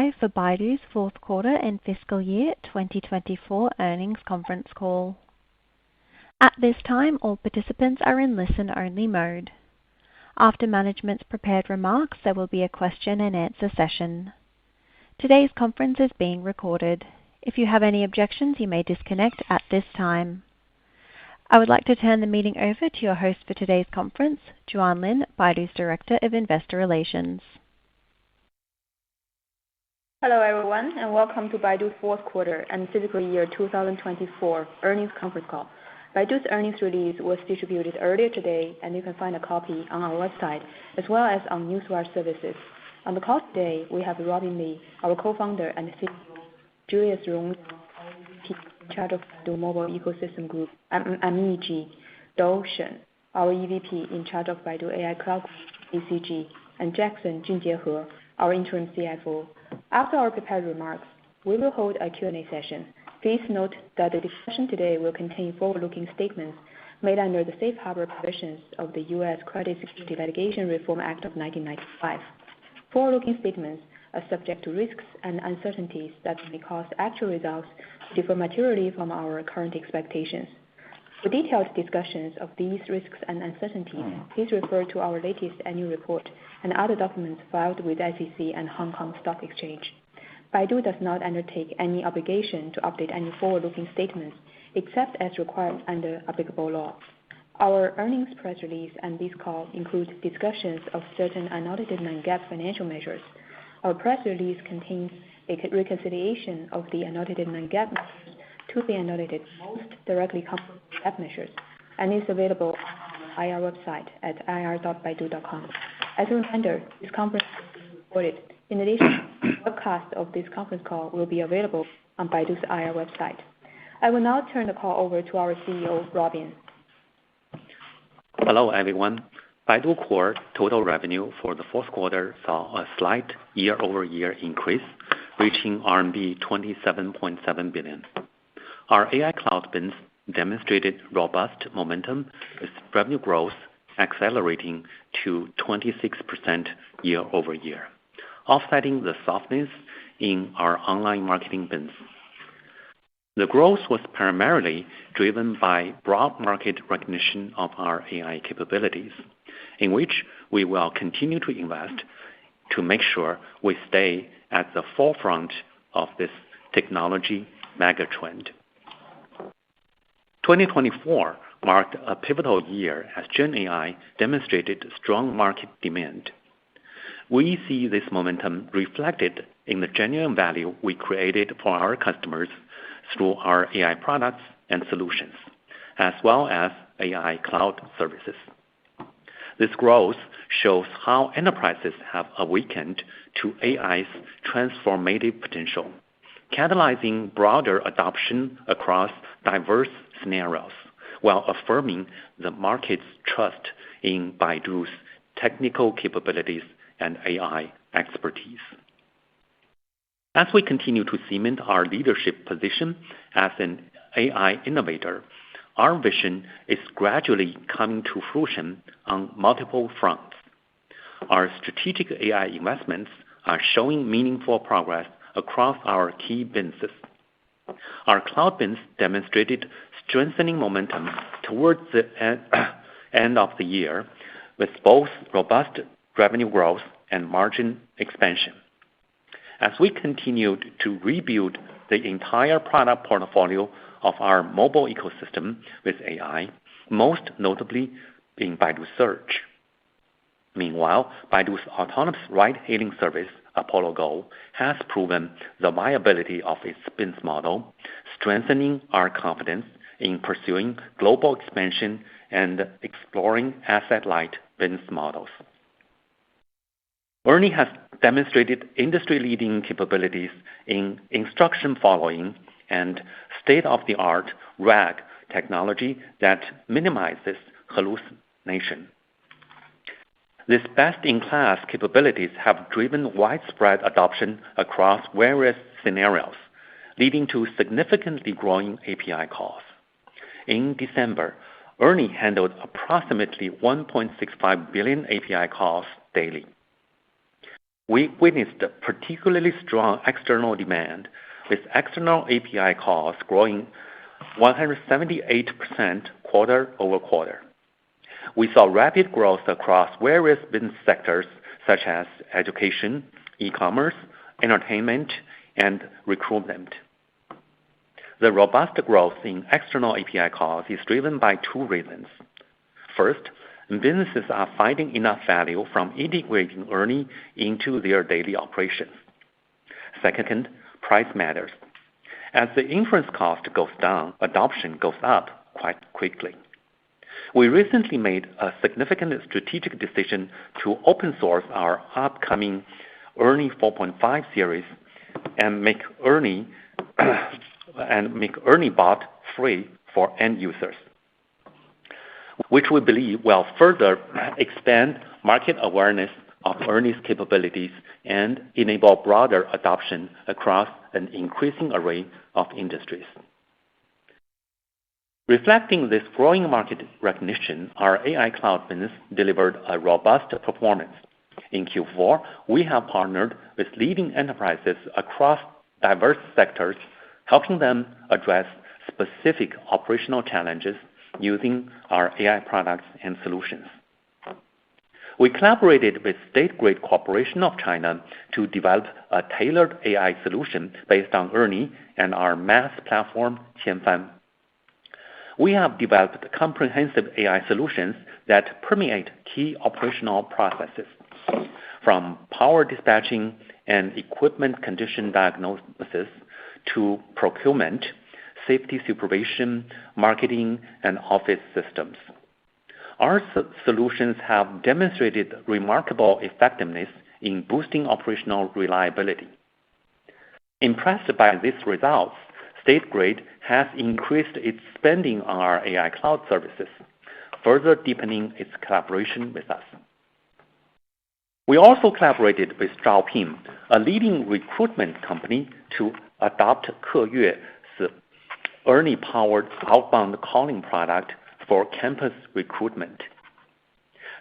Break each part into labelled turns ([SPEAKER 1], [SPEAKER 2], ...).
[SPEAKER 1] by for Baidu's fourth quarter and fiscal year 2024 earnings conference call. At this time, all participants are in listen-only mode. After management's prepared remarks, there will be a question-and-answer session. Today's conference is being recorded. If you have any objections, you may disconnect at this time. I would like to turn the meeting over to your host for today's conference, Juan Lin, Baidu's Director of Investor Relations.
[SPEAKER 2] Hello everyone, and welcome to Baidu's fourth quarter and fiscal year 2024 earnings conference call. Baidu's earnings release was distributed earlier today, and you can find a copy on our website as well as on Newswire services. On the call today, we have Robin Li, our co-founder and CEO, Julius Rong, our EVP in charge of Baidu Mobile Ecosystem Group, MEG, Dou Shen, our EVP in charge of Baidu AI Cloud Group, BCG, and Jackson Junjie, our interim CFO. After our prepared remarks, we will hold a Q&A session. Please note that the discussion today will contain forward-looking statements made under the safe harbor provisions of the U.S. Credit Security Litigation Reform Act of 1995. Forward-looking statements are subject to risks and uncertainties that may cause actual results to differ materially from our current expectations. For detailed discussions of these risks and uncertainties, please refer to our latest annual report and other documents filed with SEC and Hong Kong Stock Exchange. Baidu does not undertake any obligation to update any forward-looking statements except as required under applicable law. Our earnings press release and this call include discussions of certain unaudited non-GAAP financial measures. Our press release contains a reconciliation of the unaudited non-GAAP measures to the unaudited most directly comparable GAAP measures, and is available on our IR website at ir.baidu.com. As a reminder, this conference is being recorded. In addition, a webcast of this conference call will be available on Baidu's IR website. I will now turn the call over to our CEO, Robin.
[SPEAKER 3] Hello everyone. Baidu Core total revenue for the fourth quarter saw a slight year-over-year increase, reaching RMB 27.7 billion. Our AI cloud business demonstrated robust momentum with revenue growth accelerating to 26% year-over-year, offsetting the softness in our online marketing business. The growth was primarily driven by broad market recognition of our AI capabilities, in which we will continue to invest to make sure we stay at the forefront of this technology megatrend. 2024 marked a pivotal year as Gen AI demonstrated strong market demand. We see this momentum reflected in the genuine value we created for our customers through our AI products and solutions, as well as AI cloud services. This growth shows how enterprises have awakened to AI's transformative potential, catalyzing broader adoption across diverse scenarios, while affirming the market's trust in Baidu's technical capabilities and AI expertise. As we continue to cement our leadership position as an AI innovator, our vision is gradually coming to fruition on multiple fronts. Our strategic AI investments are showing meaningful progress across our key businesses. Our cloud business demonstrated strengthening momentum towards the end of the year, with both robust revenue growth and margin expansion. As we continued to rebuild the entire product portfolio of our mobile ecosystem with AI, most notably in Baidu Search. Meanwhile, Baidu's autonomous ride-hailing service, Apollo Go, has proven the viability of its business model, strengthening our confidence in pursuing global expansion and exploring asset-light business models. ERNIE has demonstrated industry-leading capabilities in instruction following and state-of-the-art RAG technology that minimizes hallucination. These best-in-class capabilities have driven widespread adoption across various scenarios, leading to significantly growing API calls. In December, ERNIE handled approximately 1.65 billion API calls daily. we witnessed particularly strong external demand, with external API calls growing 178% quarter-over-quarter. We saw rapid growth across various business sectors such as education, e-commerce, entertainment, and recruitment. The robust growth in external API calls is driven by two reasons. First, businesses are finding enough value from integrating ERNIE into their daily operations. Second, price matters. As the inference cost goes down, adoption goes up quite quickly. We recently made a significant strategic decision to open source our upcoming ERNIE 4.5 series and make ERNIE bot free for end users, which we believe will further expand market awareness of ERNIE's capabilities and enable broader adoption across an increasing array of industries. Reflecting this growing market recognition, our AI cloud business delivered a robust performance. In Q4, we have partnered with leading enterprises across diverse sectors, helping them address specific operational challenges using our AI products and solutions. We collaborated with State Grid Corporation of China to develop a tailored AI solution based on ERNIE and our MaaS platform, Qianfan. We have developed comprehensive AI solutions that permeate key operational processes, from power dispatching and equipment condition diagnosis to procurement, safety supervision, marketing, and office systems. Our solutions have demonstrated remarkable effectiveness in boosting operational reliability. Impressed by these results, State Grid has increased its spending on our AI cloud services, further deepening its collaboration with us. We also collaborated with Zhaopin, a leading recruitment company, to adopt Keyue's ERNIE-powered outbound calling product for campus recruitment.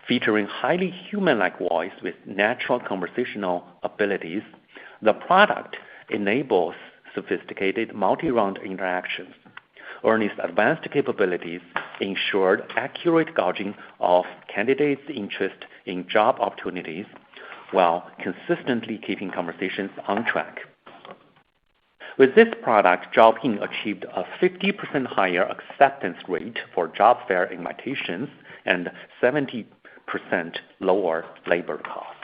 [SPEAKER 3] Featuring highly human-like voice with natural conversational abilities, the product enables sophisticated multi-round interactions. ERNIE's advanced capabilities ensured accurate gauging of candidates' interest in job opportunities while consistently keeping conversations on track. With this product, Zhaopin achieved a 50% higher acceptance rate for job fair invitations and 70% lower labor costs.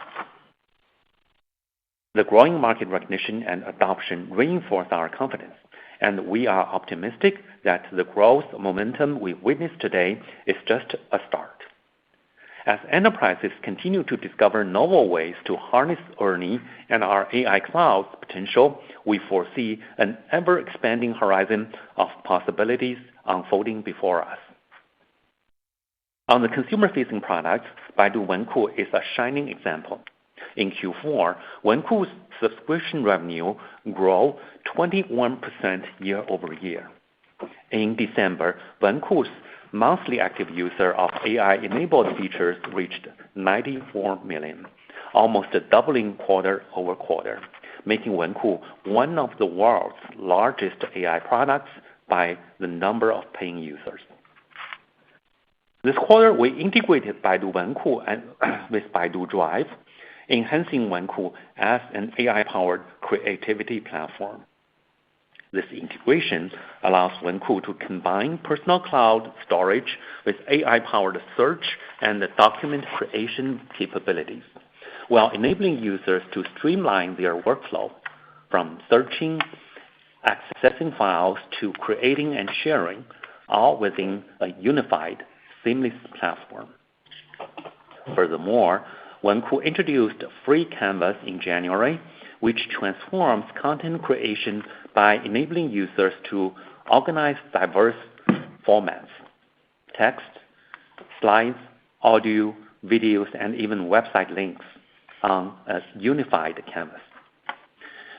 [SPEAKER 3] The growing market recognition and adoption reinforce our confidence, and we are optimistic that the growth momentum we witness today is just a start. As enterprises continue to discover novel ways to harness ERNIE and our AI cloud's potential, we foresee an ever-expanding horizon of possibilities unfolding before us. On the consumer-facing products, Baidu Wenku is a shining example. In Q4, Wenku's subscription revenue grew 21% year-over-year. In December, Wenku's monthly active user of AI-enabled features reached 94 million, almost doubling quarter-over-quarter, making Wenku one of the world's largest AI products by the number of paying users. This quarter, we integrated Baidu Wenku with Baidu Drive, enhancing Wenku as an AI-powered creativity platform. This integration allows Wenku to combine personal cloud storage with AI-powered search and document creation capabilities, while enabling users to streamline their workflow from searching, accessing files, to creating and sharing, all within a unified, seamless platform. Furthermore, Wenku introduced Free Canvas in January, which transforms content creation by enabling users to organize diverse formats: text, slides, audio, videos, and even website links on a unified canvas.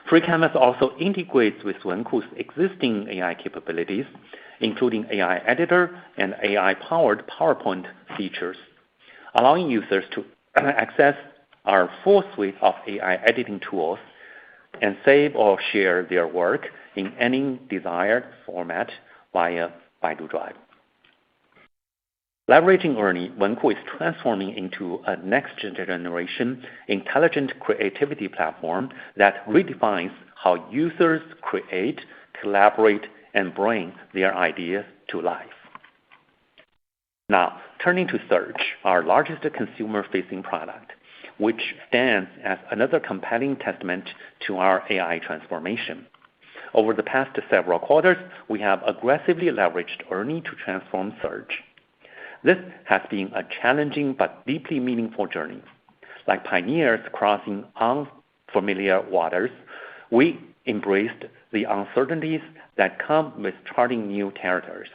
[SPEAKER 3] Free Canvas also integrates with Wenku's existing AI capabilities, including AI editor and AI-powered PowerPoint features, allowing users to access our full suite of AI editing tools and save or share their work in any desired format via Baidu Drive. Leveraging ERNIE, Wenku is transforming into a next-generation intelligent creativity platform that redefines how users create, collaborate, and bring their ideas to life. Now, turning to search, our largest consumer-facing product, which stands as another compelling testament to our AI transformation. Over the past several quarters, we have aggressively leveraged ERNIE to transform search. This has been a challenging but deeply meaningful journey. Like pioneers crossing unfamiliar waters, we embraced the uncertainties that come with charting new territories.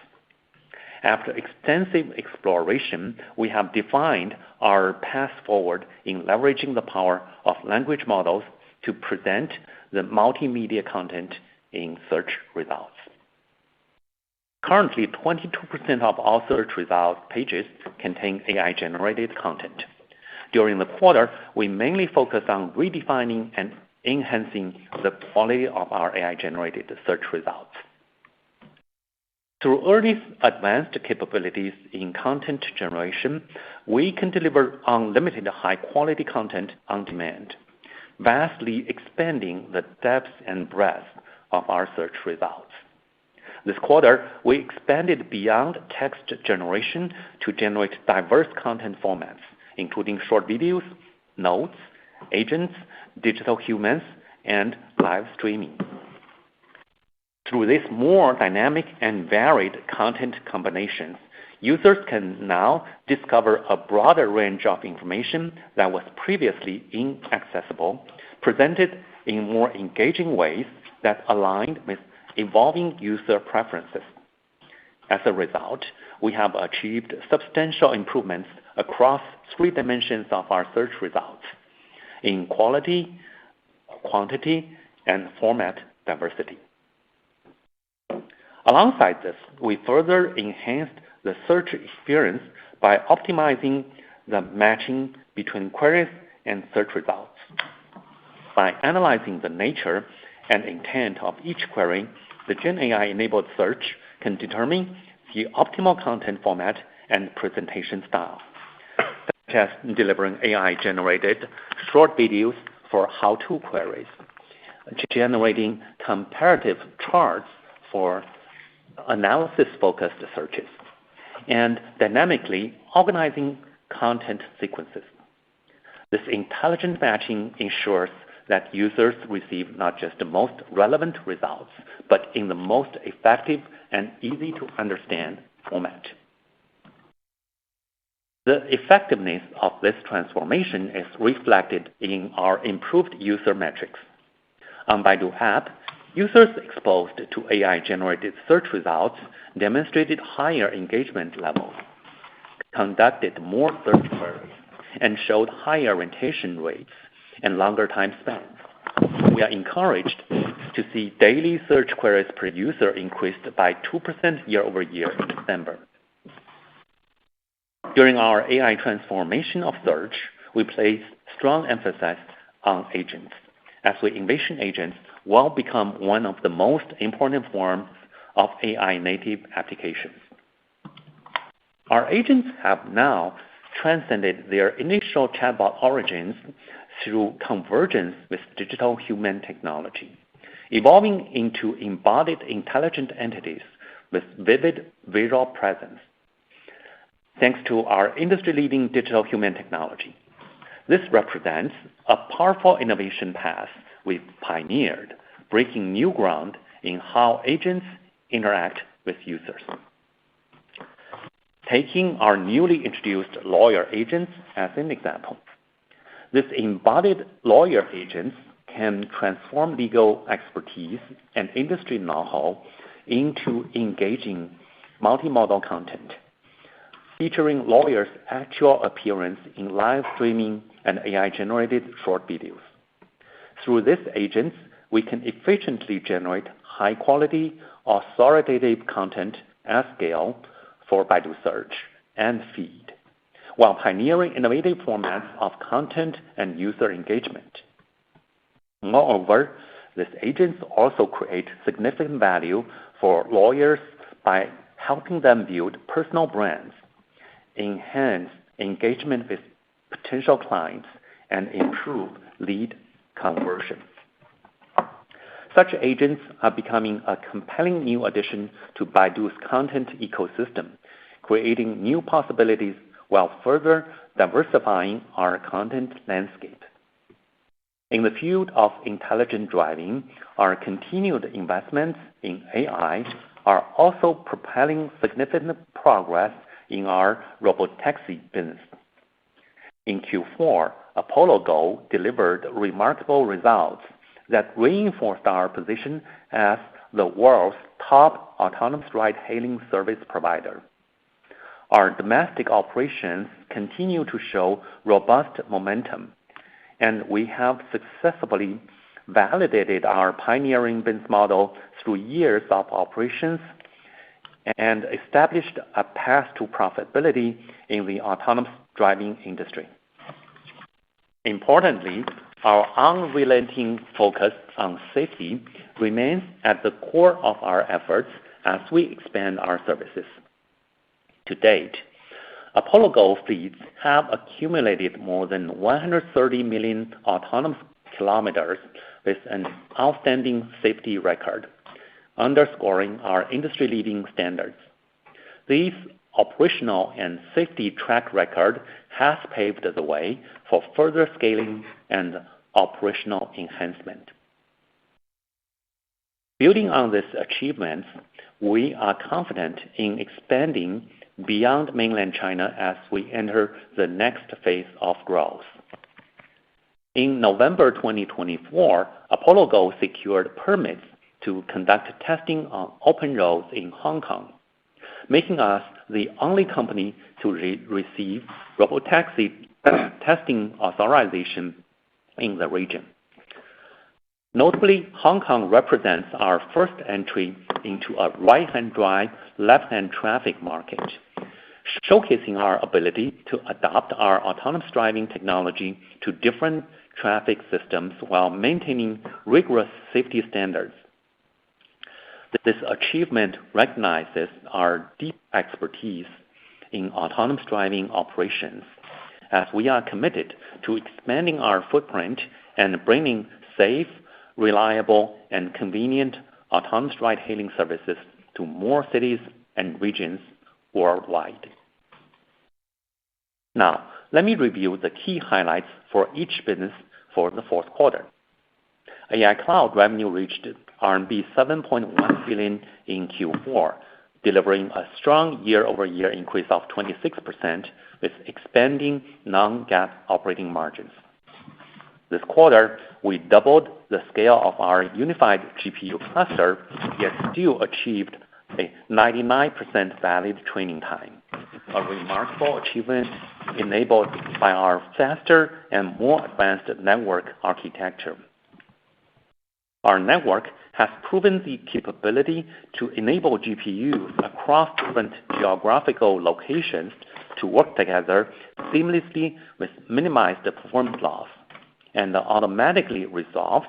[SPEAKER 3] After extensive exploration, we have defined our path forward in leveraging the power of language models to present the multimedia content in search results. Currently, 22% of all search result pages contain AI-generated content. During the quarter, we mainly focused on redefining and enhancing the quality of our AI-generated search results. Through ERNIE's advanced capabilities in content generation, we can deliver unlimited high-quality content on demand, vastly expanding the depth and breadth of our search results. This quarter, we expanded beyond text generation to generate diverse content formats, including short videos, notes, agents, digital humans, and live streaming. Through these more dynamic and varied content combinations, users can now discover a broader range of information that was previously inaccessible, presented in more engaging ways that aligned with evolving user preferences. As a result, we have achieved substantial improvements across 3 dimensions of our search results in quality, quantity, and format diversity. Alongside this, we further enhanced the search experience by optimizing the matching between queries and search results. By analyzing the nature and intent of each query, the Gen AI-enabled search can determine the optimal content format and presentation style, such as delivering AI-generated short videos for how-to queries, generating comparative charts for analysis-focused searches, and dynamically organizing content sequences. This intelligent matching ensures that users receive not just the most relevant results, but in the most effective and easy-to-understand format. The effectiveness of this transformation is reflected in our improved user metrics. On Baidu app, users exposed to AI-generated search results demonstrated higher engagement levels, conducted more search queries, and showed higher retention rates and longer time spans. We are encouraged to see daily search queries per user increased by 2% year-over-year in December. During our AI transformation of search, we place strong emphasis on agents, as we envision agents will become one of the most important forms of AI-native applications. Our agents have now transcended their initial chatbot origins through convergence with digital human technology, evolving into embodied intelligent entities with vivid visual presence. Thanks to our industry-leading digital human technology, this represents a powerful innovation path we've pioneered, breaking new ground in how agents interact with users. Taking our newly introduced lawyer agents as an example, this embodied lawyer agents can transform legal expertise and industry know-how into engaging multimodal content, featuring lawyers' actual appearance in live streaming and AI-generated short videos. Through these agents, we can efficiently generate high-quality, authoritative content at scale for Baidu Search and Feed, while pioneering innovative formats of content and user engagement. Moreover, these agents also create significant value for lawyers by helping them build personal brands, enhance engagement with potential clients, and improve lead conversion. Such agents are becoming a compelling new addition to Baidu's content ecosystem, creating new possibilities while further diversifying our content landscape. In the field of intelligent driving, our continued investments in AI are also propelling significant progress in our robotaxi business. In Q4, Apollo Go delivered remarkable results that reinforced our position as the world's top autonomous ride-hailing service provider. Our domestic operations continue to show robust momentum, and we have successfully validated our pioneering business model through years of operations and established a path to profitability in the autonomous driving industry. Importantly, our unrelenting focus on safety remains at the core of our efforts as we expand our services. To date, Apollo Go fleets have accumulated more than 130 million autonomous kilometers with an outstanding safety record, underscoring our industry-leading standards. These operational and safety track record has paved the way for further scaling and operational enhancement. Building on these achievements, we are confident in expanding beyond mainland China as we enter the next phase of growth. In November 2024, Apollo Go secured permits to conduct testing on open roads in Hong Kong, making us the only company to receive robotaxi testing authorization in the region. Notably, Hong Kong represents our first entry into a right-hand drive, left-hand traffic market, showcasing our ability to adopt our autonomous driving technology to different traffic systems while maintaining rigorous safety standards. This achievement recognizes our deep expertise in autonomous driving operations, as we are committed to expanding our footprint and bringing safe, reliable, and convenient autonomous ride-hailing services to more cities and regions worldwide. Now, let me review the key highlights for each business for the fourth quarter. AI Cloud revenue reached RMB 7.1 billion in Q4, delivering a strong year-over-year increase of 26% with expanding non-GAAP operating margins. This quarter, we doubled the scale of our unified GPU cluster, yet still achieved a 99% valid training time, a remarkable achievement enabled by our faster and more advanced network architecture. Our network has proven the capability to enable GPUs across different geographical locations to work together seamlessly with minimized performance loss, and automatically resolve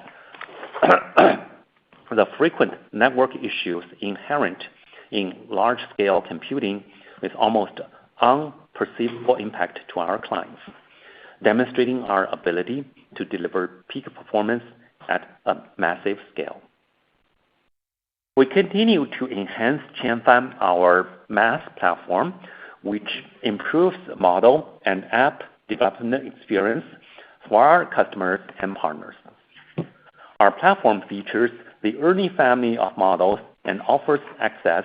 [SPEAKER 3] the frequent network issues inherent in large-scale computing with almost unperceivable impact to our clients, demonstrating our ability to deliver peak performance at a massive scale. We continue to enhance Qianfan, our MaaS platform, which improves model and app development experience for our customers and partners. Our platform features the ERNIE family of models and offers access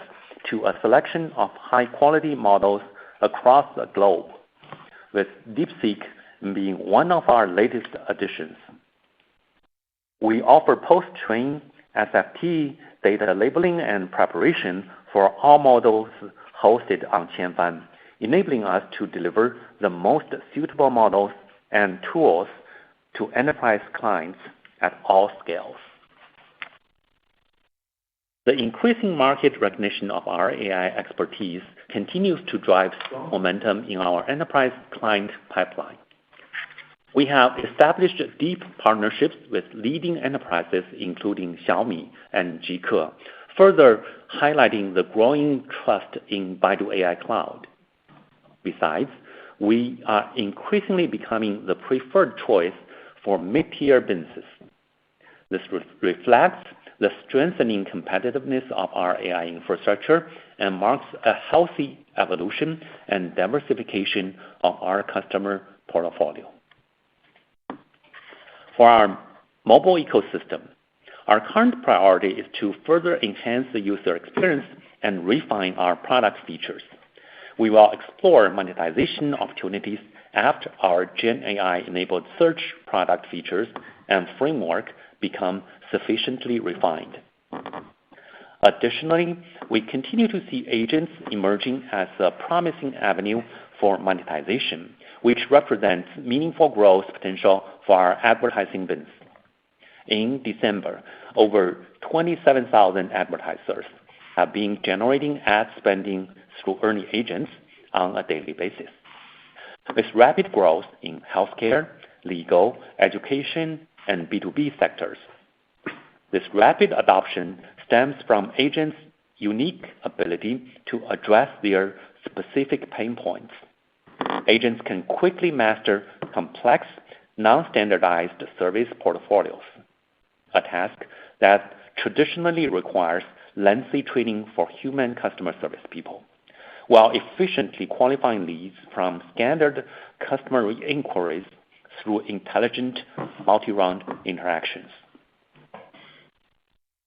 [SPEAKER 3] to a selection of high-quality models across the globe, with DeepSeek being one of our latest additions. We offer post-train SFT data labeling and preparation for all models hosted on Qianfan, enabling us to deliver the most suitable models and tools to enterprise clients at all scales. The increasing market recognition of our AI expertise continues to drive strong momentum in our enterprise client pipeline. We have established deep partnerships with leading enterprises, including Xiaomi and Zhike, further highlighting the growing trust in Baidu AI Cloud. Besides, we are increasingly becoming the preferred choice for mid-tier businesses. This reflects the strengthening competitiveness of our AI infrastructure and marks a healthy evolution and diversification of our customer portfolio. For our mobile ecosystem, our current priority is to further enhance the user experience and refine our product features. We will explore monetization opportunities after our Gen AI-enabled search product features and framework become sufficiently refined. Additionally, we continue to see agents emerging as a promising avenue for monetization, which represents meaningful growth potential for our advertising business. In December, over 27,000 advertisers have been generating ad spending through ERNIE agents on a daily basis. With rapid growth in healthcare, legal, education, and B2B sectors, this rapid adoption stems from agents' unique ability to address their specific pain points. Agents can quickly master complex, non-standardized service portfolios, a task that traditionally requires lengthy training for human customer service people, while efficiently qualifying leads from standard customer inquiries through intelligent multi-round interactions.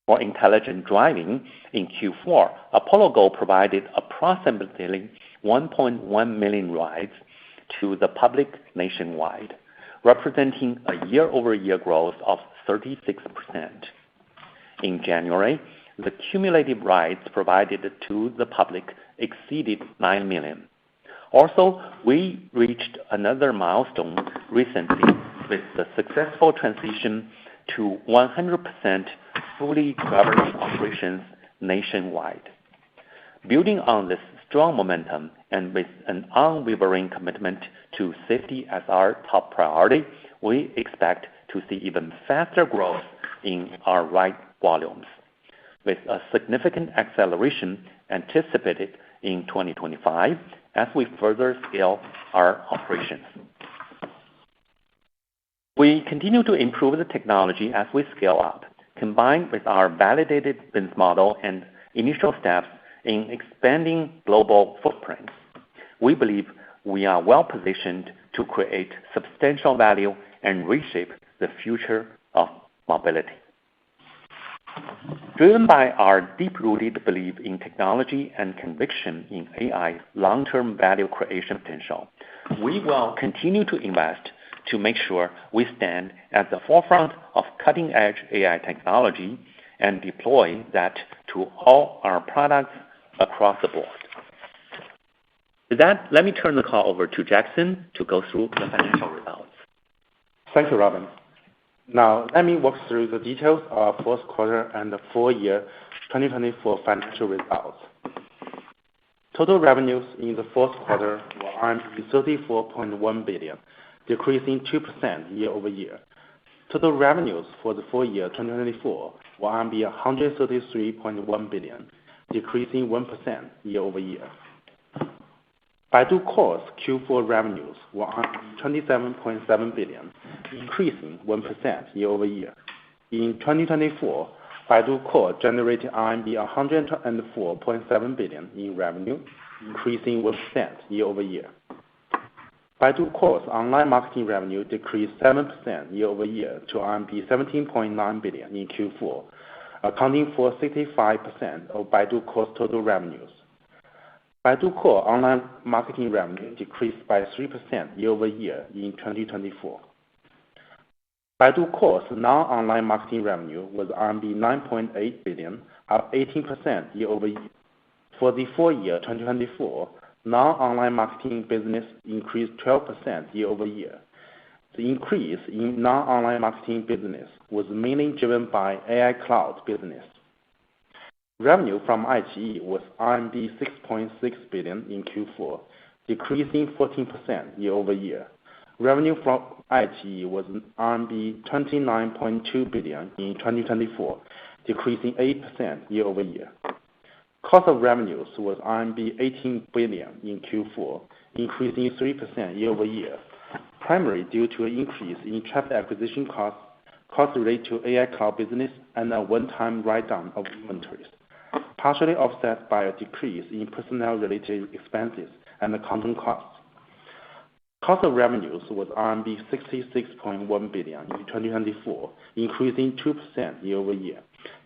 [SPEAKER 3] For intelligent driving, in Q4, Apollo Go provided approximately 1.1 million rides to the public nationwide, representing a year-over-year growth of 36%. In January, the cumulative rides provided to the public exceeded 9 million. Also, we reached another milestone recently with the successful transition to 100% fully driverless operations nationwide. Building on this strong momentum and with an unwavering commitment to safety as our top priority, we expect to see even faster growth in our ride volumes, with a significant acceleration anticipated in 2025 as we further scale our operations. We continue to improve the technology as we scale up, combined with our validated business model and initial steps in expanding global footprints. We believe we are well-positioned to create substantial value and reshape the future of mobility. Driven by our deep-rooted belief in technology and conviction in AI's long-term value creation potential, we will continue to invest to make sure we stand at the forefront of cutting-edge AI technology and deploy that to all our products across the board. With that, let me turn the call over to Jackson to go through the financial results.
[SPEAKER 4] Thank you, Robin. Now, let me walk through the details of our fourth quarter and the full year 2024 financial results. Total revenues in the fourth quarter were 34.1 billion, decreasing 2% year-over-year. Total revenues for the full year 2024 were 133.1 billion, decreasing 1% year-over-year. Baidu Core's Q4 revenues were 27.7 billion, increasing 1% year-over-year. In 2024, Baidu Core generated RMB 104.7 billion in revenue, increasing 1% year-over-year. Baidu Core's online marketing revenue decreased 7% year-over-year to RMB 17.9 billion in Q4, accounting for 65% of Baidu Core's total revenues. Baidu Core online marketing revenue decreased by 3% year-over-year in 2024. Baidu Core's non-online marketing revenue was RMB 9.8 billion, up 18% year-over-year. For the full year 2024, non-online marketing business increased 12% year-over-year. The increase in non-online marketing business was mainly driven by AI Cloud business. Revenue from iQIYI was RMB 6.6 billion in Q4, decreasing 14% year-over-year. Revenue from iQIYI was RMB 29.2 billion in 2024, decreasing 8% year-over-year. Cost of revenues was RMB 18 billion in Q4, increasing 3% year-over-year, primarily due to an increase in traffic acquisition costs related to AI cloud business, and a one-time write-down of inventories, partially offset by a decrease in personnel-related expenses and the content costs. Cost of revenues was RMB 66.1 billion in 2024, increasing 2% year-over-year,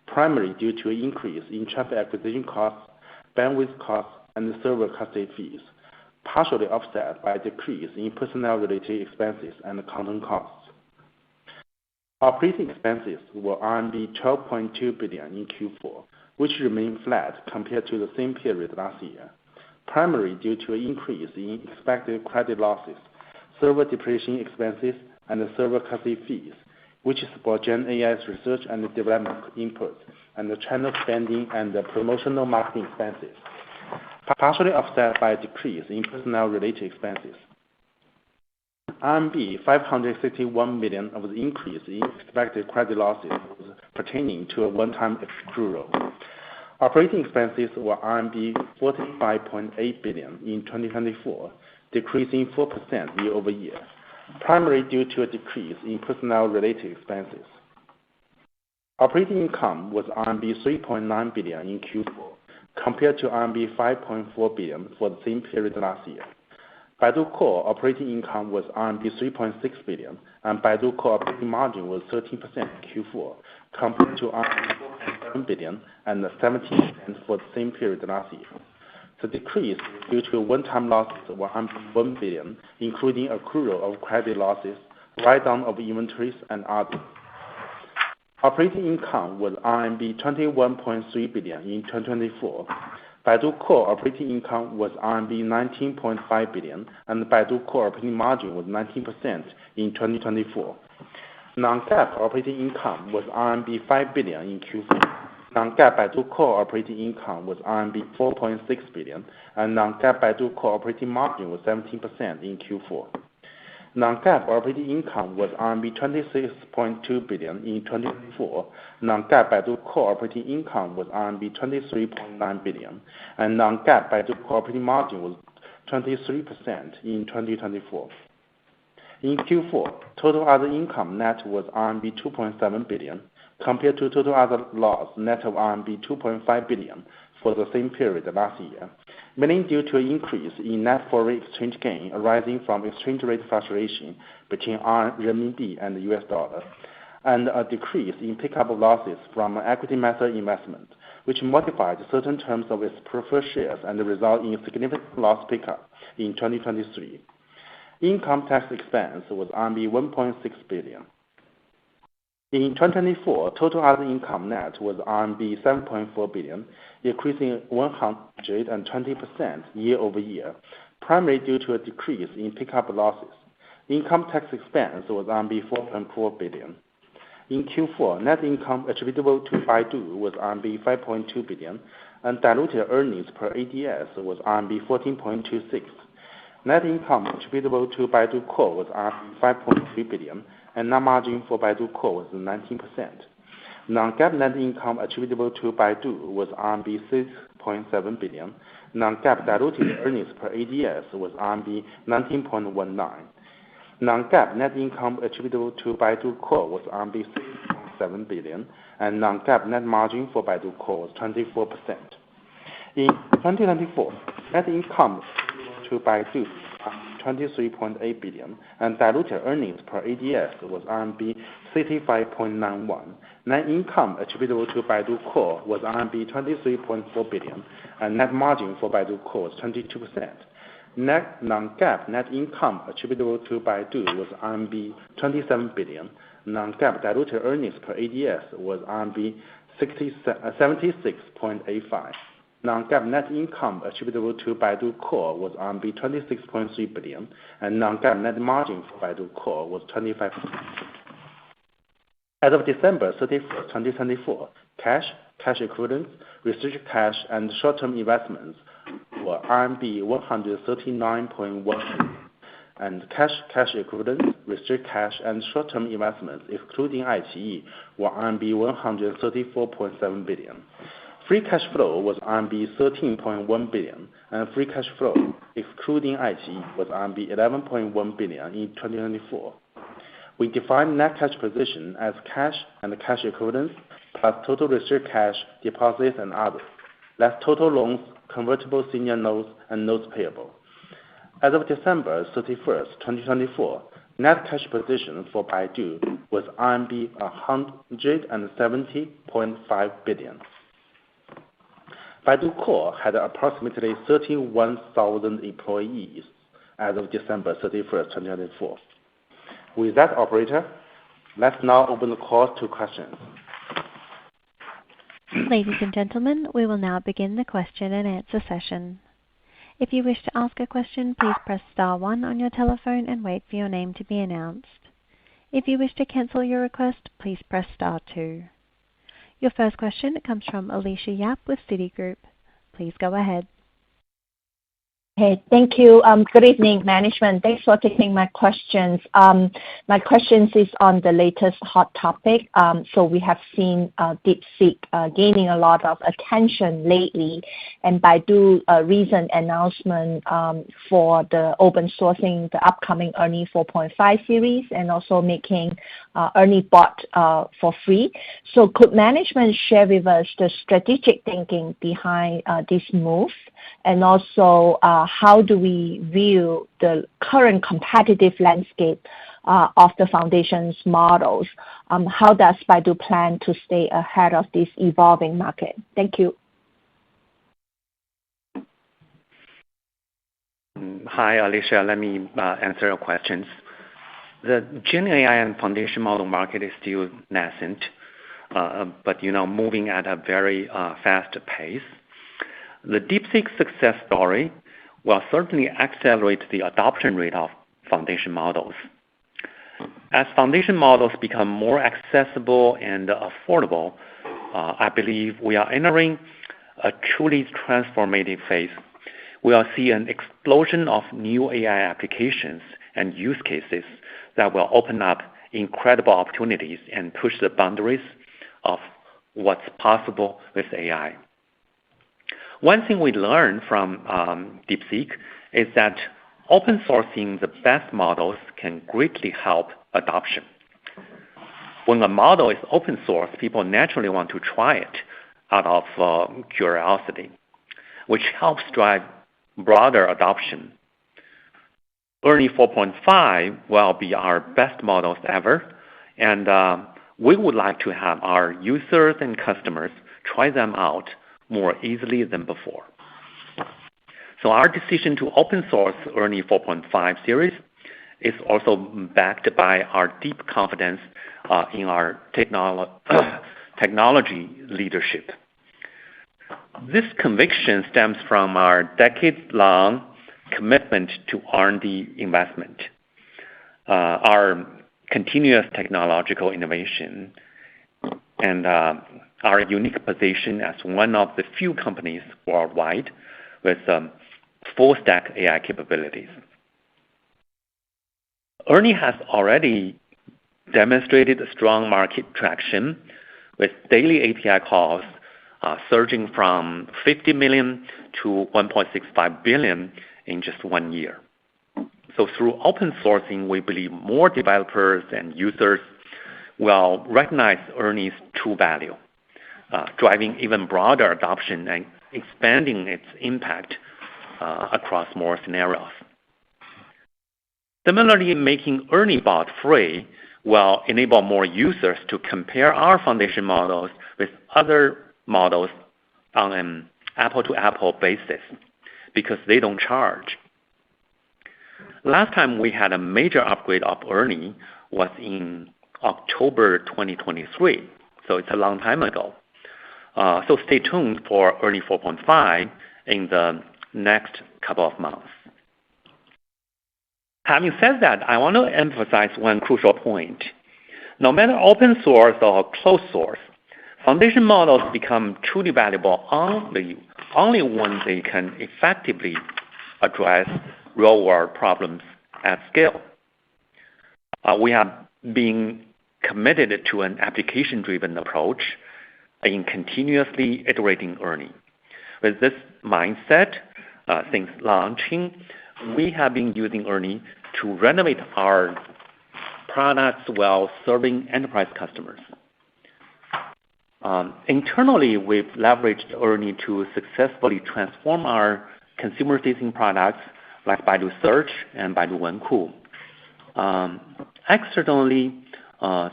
[SPEAKER 4] primarily due to an increase in traffic acquisition costs, bandwidth costs, and server custody fees, partially offset by a decrease in personnel-related expenses and the content costs. Operating expenses were RMB 12.2 billion in Q4, which remained flat compared to the same period last year, primarily due to an increase in expected credit losses, server depreciation expenses, and the server custody fees, which support Gen AI's research and development inputs, and the channel spending and the promotional marketing expenses, partially offset by a decrease in personnel-related expenses. RMB 561 million of the increase in expected credit losses was pertaining to a one-time accrual. Operating expenses were RMB 45.8 billion in 2024, decreasing 4% year-over-year, primarily due to a decrease in personnel-related expenses. Operating income was RMB 3.9 billion in Q4, compared to RMB 5.4 billion for the same period last year. Baidu Core operating income was RMB 3.6 billion, and Baidu Core operating margin was 13% in Q4, compared to RMB 4.7 billion and 17% for the same period last year. The decrease is due to one-time losses of 1 billion, including accrual of credit losses, write-down of inventories, and others. Operating income was RMB 21.3 billion in 2024. Baidu Core operating income was RMB 19.5 billion, and Baidu Core operating margin was 19% in 2024. Non-GAAP operating income was RMB 5 billion in Q4. Non-GAAP Baidu Core operating income was RMB 4.6 billion, and non-GAAP Baidu Core operating margin was 17% in Q4. Non-GAAP operating income was RMB 26.2 billion in 2024. Non-GAAP Baidu Core operating income was RMB 23.9 billion, and non-GAAP Baidu Core operating margin was 23% in 2024. In Q4, total other income net was RMB 2.7 billion, compared to total other loss net of RMB 2.5 billion for the same period last year, mainly due to an increase in net foreign exchange gain arising from exchange rate fluctuation between RMB and the US dollar, and a decrease in pickup of losses from equity method investment, which modified certain terms of its preferred shares and result in significant loss pickup in 2023. Income tax expense was RMB 1.6 billion. In 2024, total other income net was RMB 7.4 billion, decreasing 120% year-over-year, primarily due to a decrease in pickup losses. Income tax expense was RMB 4.4 billion. In Q4, net income attributable to Baidu was RMB 5.2 billion, and diluted earnings per ADS was RMB 14.26. Net income attributable to Baidu Core was RMB 5.3 billion, and net margin for Baidu Core was 19%. Non-GAAP net income attributable to Baidu was RMB 6.7 billion. Non-GAAP diluted earnings per ADS was RMB 19.19. Non-GAAP net income attributable to Baidu Core was RMB 6.7 billion, and non-GAAP net margin for Baidu Core was 24%. In 2024, net income to Baidu was 23.8 billion, and diluted earnings per ADS was RMB 65.91. Net income attributable to Baidu Core was RMB 23.4 billion, and net margin for Baidu Core was 22%. Non-GAAP net income attributable to Baidu was RMB 27 billion. Non-GAAP diluted earnings per ADS was RMB 76.85. Non-GAAP net income attributable to Baidu Core was RMB 26.3 billion, and non-GAAP net margin for Baidu Core was 25%. As of December 31, 2024, Cash, cash equivalents, restricted cash, and short-term investments were RMB 139.1 billion, and cash, cash equivalents, restricted cash, and short-term investments, excluding iQIYI, were RMB 134.7 billion. Free cash flow was RMB 13.1 billion, and free cash flow, excluding iQIYI, was RMB 11.1 billion in 2024. We define net cash position as cash and cash equivalents plus total restricted cash, deposits, and others, less total loans, convertible senior notes, and notes payable. As of December 31st, 2024, net cash position for Baidu was RMB 170.5 billion. Baidu Core had approximately 31,000 employees as of December 31st, 2024. With that, operator, let's now open the call to questions.
[SPEAKER 1] Ladies and gentlemen, we will now begin the question and answer session. If you wish to ask a question, please press star 1 on your telephone and wait for your name to be announced. If you wish to cancel your request, please press star 2. Your first question comes from Alicia Yap with Citigroup. Please go ahead.
[SPEAKER 5] Hey, thank you. Good evening, management. Thanks for taking my questions. My questions is on the latest hot topic. So we have seen DeepSeek gaining a lot of attention lately, and Baidu recent announcement for the open sourcing the upcoming ERNIE 4.5 series and also making ERNIE bot for free. So could management share with us the strategic thinking behind this move, and also how do we view the current competitive landscape of the foundation's models? How does Baidu plan to stay ahead of this evolving market? Thank you.
[SPEAKER 3] Hi, Alicia. Let me answer your questions. The Gen AI and foundation model market is still nascent, but moving at a very fast pace. The DeepSeek success story will certainly accelerate the adoption rate of foundation models. As foundation models become more accessible and affordable, I believe we are entering a truly transformative phase. We will see an explosion of new AI applications and use cases that will open up incredible opportunities and push the boundaries of what's possible with AI. One thing we learned from DeepSeek is that open sourcing the best models can greatly help adoption. When a model is open source, people naturally want to try it out of curiosity, which helps drive broader adoption. ERNIE 4.5 will be our best models ever, and we would like to have our users and customers try them out more easily than before. So our decision to open source ERNIE 4.5 series is also backed by our deep confidence in our technology leadership. This conviction stems from our decade-long commitment to R&D investment, our continuous technological innovation, and our unique position as one of the few companies worldwide with full-stack AI capabilities. ERNIE has already demonstrated strong market traction with daily API calls surging from 50 million to 1.65 billion in just 1 year. So through open sourcing, we believe more developers and users will recognize ERNIE's true value, driving even broader adoption and expanding its impact across more scenarios. Similarly, making ERNIE bot free will enable more users to compare our foundation models with other models on an apple-to-apple basis because they don't charge. Last time we had a major upgrade of ERNIE was in October 2023, so it's a long time ago. So stay tuned for ERNIE 4.5 in the next couple of months. Having said that, I want to emphasize one crucial point. No matter open source or closed source, Foundation models become truly valuable only when they can effectively address real-world problems at scale. We have been committed to an application-driven approach in continuously iterating ERNIE. With this mindset, since launching, we have been using ERNIE to renovate our products while serving enterprise customers. Internally, we've leveraged ERNIE to successfully transform our consumer-facing products like Baidu Search and Baidu Wenku. Externally,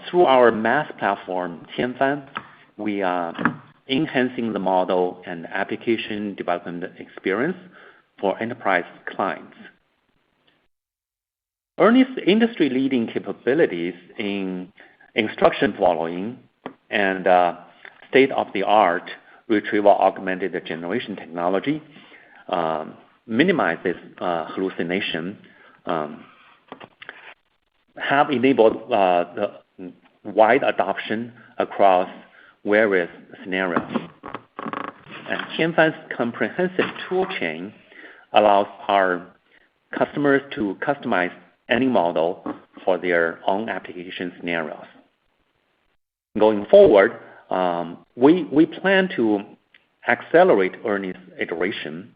[SPEAKER 3] through our MaaS platform, Tianfan, we are enhancing the model and application development experience for enterprise clients. ERNIE's industry-leading capabilities in instruction following and state-of-the-art retrieval-augmented generation technology minimizes hallucination, have enabled the wide adoption across various scenarios. And Tianfan's comprehensive tool chain allows our customers to customize any model for their own application scenarios. Going forward, we plan to accelerate ERNIE's iteration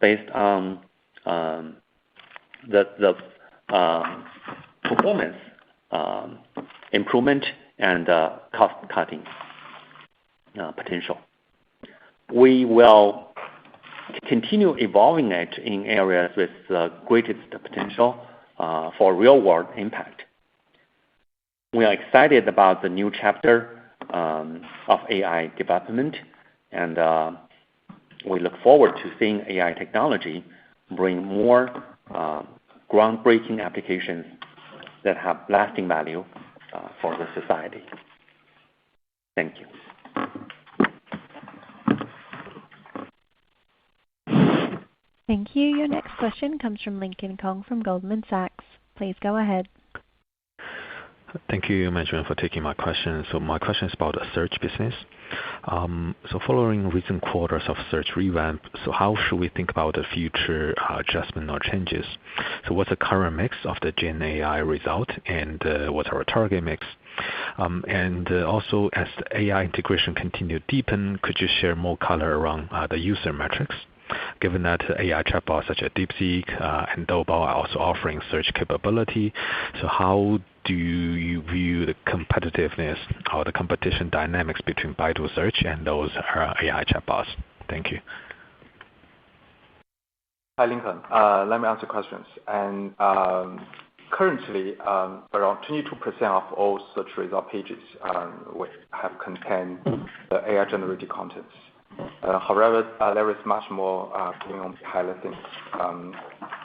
[SPEAKER 3] based on the performance improvement and cost-cutting potential. We will continue evolving it in areas with the greatest potential for real-world impact. We are excited about the new chapter of AI development, and we look forward to seeing AI technology bring more groundbreaking applications that have lasting value for the society. Thank you.
[SPEAKER 1] Thank you. Your next question comes from Lincoln Kong from Goldman Sachs. Please go ahead.
[SPEAKER 6] Thank you, management, for taking my question. So my question is about the search business. So following recent quarters of search revamp, so how should we think about the future adjustment or changes? So what's the current mix of the Gen AI result, and what's our target mix? And also, as the AI integration continue to deepen, could you share more color around the user metrics? Given that AI chatbots such as DeepSeek and Doubao are also offering search capability, so how do you view the competitiveness or the competition dynamics between Baidu Search and those AI chatbots? Thank you.
[SPEAKER 7] Hi, Lincoln. Let me answer questions. And currently, around 22% of all search result pages have contained the AI-generated contents. However, there is much more going on behind the scenes.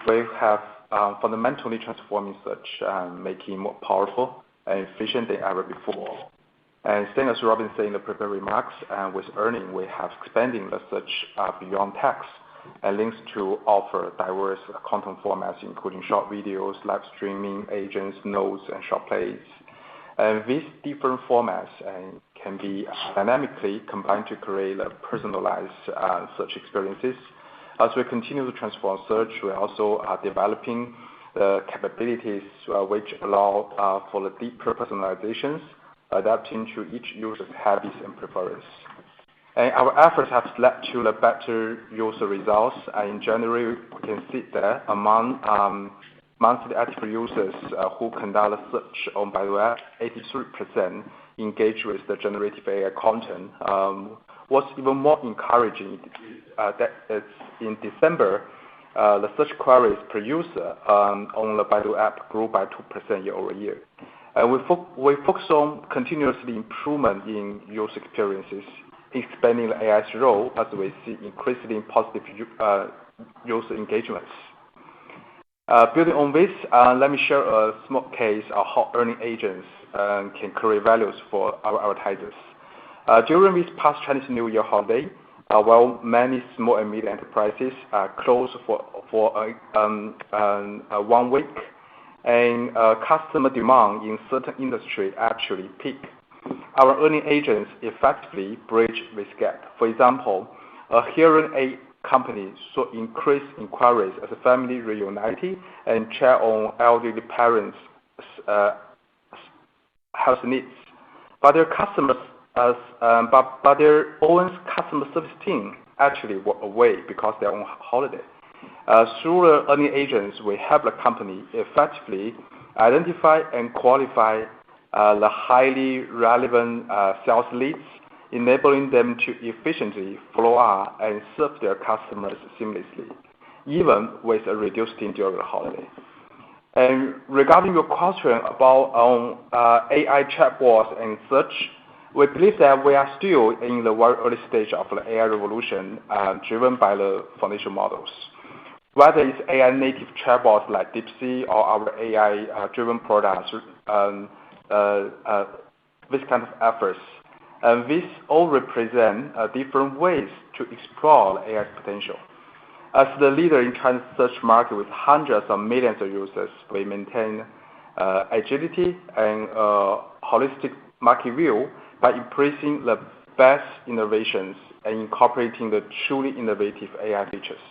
[SPEAKER 7] We have fundamentally transforming search and making it more powerful and efficient than ever before. And same as Robin said in the prepared remarks, with ERNIE, we have expanding the search beyond text and links to offer diverse content formats, including short videos, live streaming, agents, notes, and short plays. And these different formats can be dynamically combined to create personalized search experiences. As we continue to transform search, we also are developing the capabilities which allow for the deeper personalizations, adapting to each user's habits and preferences. And our efforts have led to the better user results. In January, we can see that among monthly active users who conduct a search on Baidu app, 83% engage with the generative AI content. What's even more encouraging that is in December, the search queries per user on the Baidu app grew by 2% year-over-year. And we focus on continuously improvement in user experiences, expanding the AI's role as we see increasingly positive user engagements. Building on this, let me share a small case of how ERNIE agents can create values for our advertisers. During this past Chinese New Year holiday, while many small and medium enterprises are closed for 1 week, and customer demand in certain industries actually peaked, Our ERNIE agents effectively bridge this gap. For example, a hearing aid company saw increased inquiries as a family reunited and check on elderly parents' health needs. But their own customer service team actually were away because they're on holiday. Through the ERNIE agents, we help the company effectively identify and qualify the highly relevant sales leads, enabling them to efficiently follow up and serve their customers seamlessly, even with a reduced team during the holiday. And regarding your question about AI chatbots and such, we believe that we are still in the very early stage of the AI revolution, driven by the foundation models. Whether it's AI native chatbots like DeepSeek or our AI driven products, this kind of efforts. And these all represent different ways to explore AI's potential. As the leader in China's search market with hundreds of millions of users, we maintain agility and holistic market view by embracing the best innovations and incorporating the truly innovative AI features.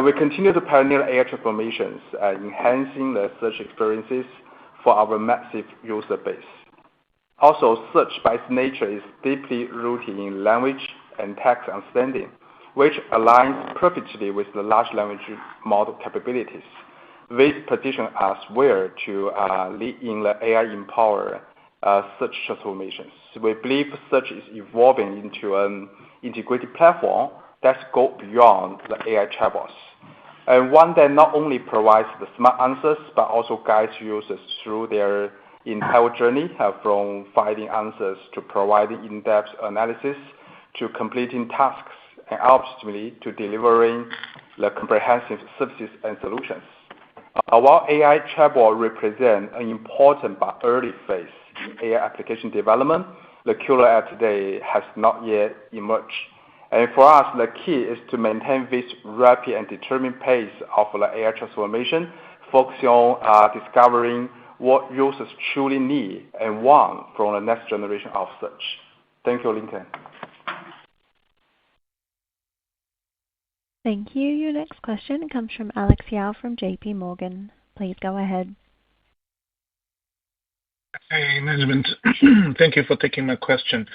[SPEAKER 7] We continue to pioneer AI transformations, enhancing the search experiences for our massive user base. Also, search by its nature is deeply rooted in language and text understanding, which aligns perfectly with the large language model capabilities. This positions us well to lead in the AI-empowered search transformations. We believe search is evolving into an integrated platform that goes beyond the AI chatbots, and one that not only provides the smart answers but also guides users through their entire journey, from finding answers to providing in-depth analysis to completing tasks and ultimately to delivering the comprehensive services and solutions. While AI chatbot represent an important but early phase in AI application development, the killer app today has not yet emerged. And for us, the key is to maintain this rapid and determined pace of the AI transformation, focusing on discovering what users truly need and want from the next generation of search. Thank you, Lincoln.
[SPEAKER 1] Thank you. Your next question comes from Alex Yao from JP Morgan. Please go ahead.
[SPEAKER 8] Hey, management. Thank you for taking my question.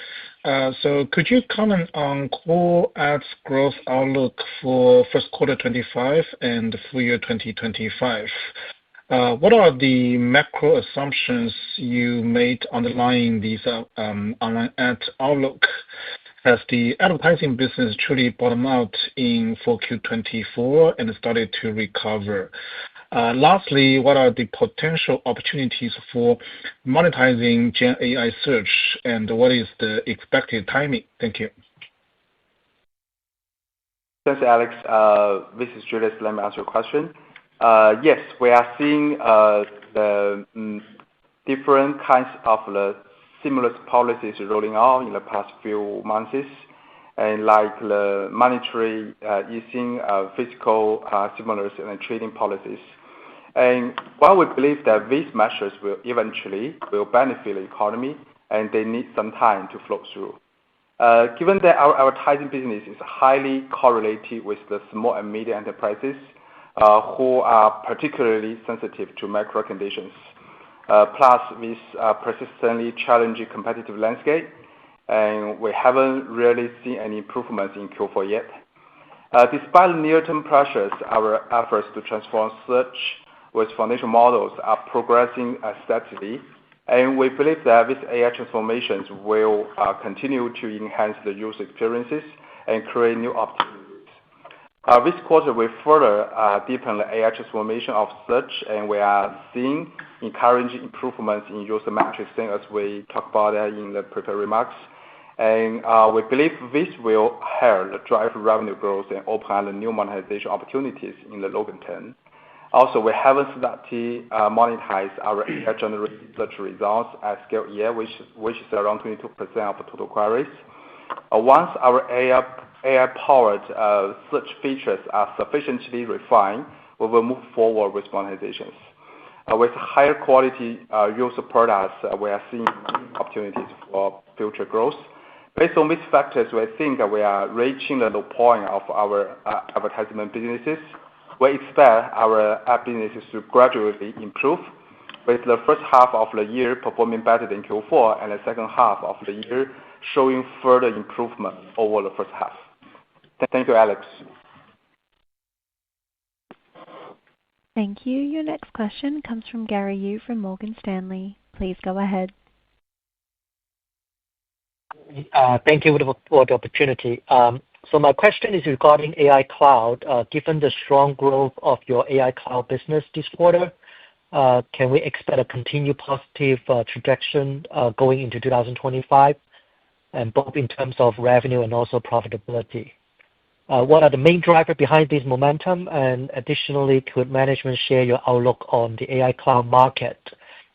[SPEAKER 8] So could you comment on core ads growth outlook for first quarter 2025 and full year 2025? What are the macro assumptions you made underlying these online ad outlook? Has the advertising business truly bottomed out in 4Q24 and started to recover? Lastly, what are the potential opportunities for monetizing Gen AI search, and what is the expected timing? Thank you.
[SPEAKER 7] Thanks, Alex. This is Julius. Let me answer your question. Yes, we are seeing the different kinds of the stimulus policies rolling out in the past few months, and like the monetary easing, fiscal stimulus, and trading policies. And while we believe that these measures will eventually benefit the economy, and they need some time to flow through. Given that our advertising business is highly correlated with the small and medium enterprises, who are particularly sensitive to macro conditions, plus this persistently challenging competitive landscape, and we haven't really seen any improvements in Q4 yet. Despite near-term pressures, our efforts to transform search with foundation models are progressing steadily, and we believe that these AI transformations will continue to enhance the user experiences and create new opportunities. This quarter, we further deepen the AI transformation of search, and we are seeing encouraging improvements in user metrics, as we talked about in the prepared remarks. And we believe this will help drive revenue growth and open new monetization opportunities in the long term. Also, we haven't started to monetize our AI-generated search results at scale yet, which is around 22% of the total queries. Once our AI-powered search features are sufficiently refined, we will move forward with monetizations. With higher quality user products, we are seeing opportunities for future growth. Based on these factors, we think that we are reaching the low point of our advertisement businesses. We expect our app businesses to gradually improve, with the first half of the year performing better than Q4 and the second half of the year showing further improvement over the first half. Thank you, Alex.
[SPEAKER 1] Thank you. Your next question comes from Gary Yu from Morgan Stanley. Please go ahead.
[SPEAKER 9] Thank you for the opportunity. So my question is regarding AI Cloud. Given the strong growth of your AI Cloud business this quarter, can we expect a continued positive trajectory going into 2025, and both in terms of revenue and also profitability? What are the main drivers behind this momentum? And additionally, could management share your outlook on the AI Cloud market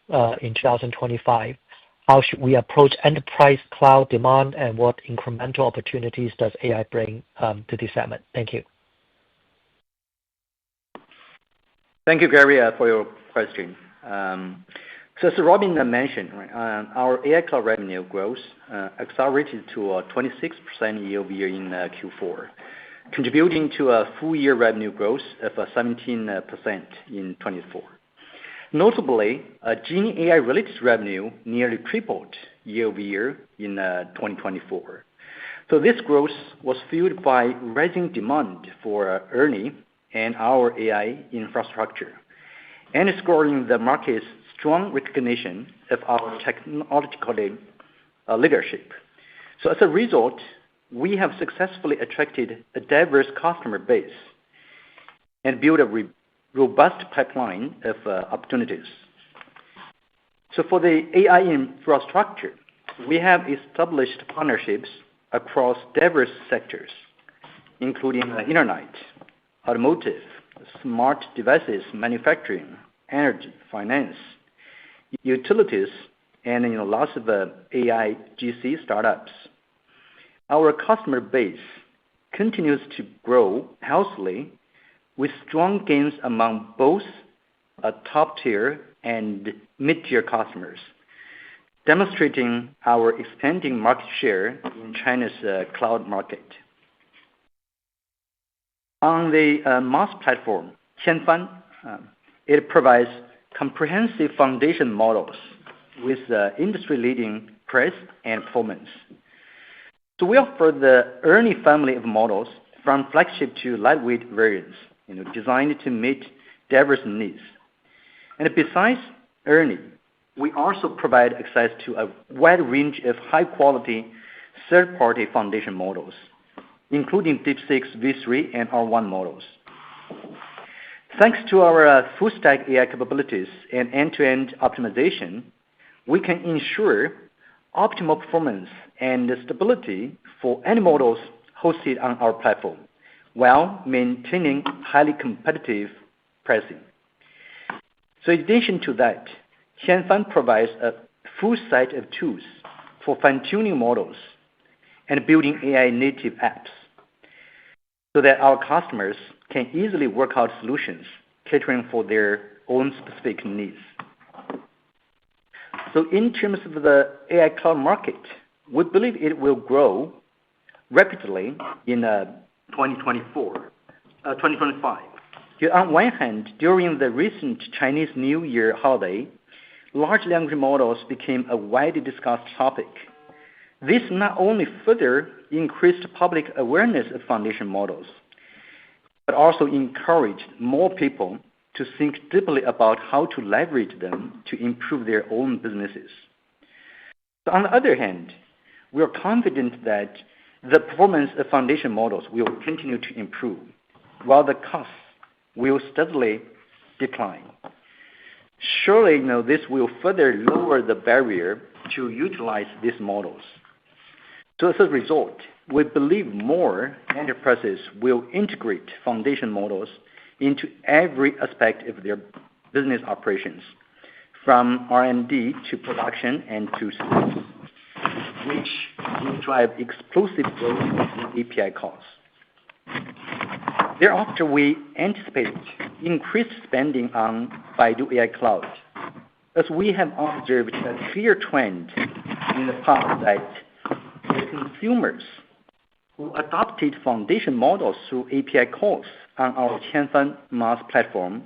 [SPEAKER 9] in 2025? How should we approach enterprise cloud demand, and what incremental opportunities does AI bring to this segment? Thank you.
[SPEAKER 10] Thank you, Gary, for your question. So as Robin mentioned, our AI Cloud revenue growth accelerated to 26% year-over-year in Q4, contributing to a full-year revenue growth of 17% in 2024. Notably, Gen AI-related revenue nearly tripled year-over-year in 2024. So this growth was fueled by rising demand for ERNIE and our AI infrastructure, underscoring the market's strong recognition of our technological leadership. So as a result, we have successfully attracted a diverse customer base and built a robust pipeline of opportunities. So for the AI infrastructure, we have established partnerships across diverse sectors, including internet, automotive, smart devices, manufacturing, energy, finance, utilities, and lots of AI GC startups. Our customer base continues to grow healthily, with strong gains among both top-tier and mid-tier customers, demonstrating our expanding market share in China's cloud market. On the MaaS platform, Qianfan, it provides comprehensive foundation models with industry-leading price and performance. So we offer the ERNIE family of models from flagship to lightweight variants, designed to meet diverse needs. And besides ERNIE, we also provide access to a wide range of high-quality third-party foundation models, including DeepSeek's V3 and R1 models. Thanks to our full-stack AI capabilities and end-to-end optimization, we can ensure optimal performance and stability for any models hosted on our platform, while maintaining highly competitive pricing. So in addition to that, Qianfan provides a full set of tools for fine-tuning models and building AI-native apps, so that our customers can easily work out solutions catering for their own specific needs. So in terms of the AI Cloud market, we believe it will grow rapidly in 2025. On one hand, during the recent Chinese New Year holiday, large language models became a widely discussed topic. This not only further increased public awareness of foundation models, but also encouraged more people to think deeply about how to leverage them to improve their own businesses. So on the other hand, we are confident that the performance of foundation models will continue to improve, while the costs will steadily decline. Surely, this will further lower the barrier to utilize these models. So as a result, we believe more enterprises will integrate foundation models into every aspect of their business operations, from R&D to production and to sales, which will drive explosive growth in API calls. Thereafter, we anticipate increased spending on Baidu AI Cloud, as we have observed a clear trend in the past that the consumers who adopted foundation models through API calls on our Qianfan MaaS platform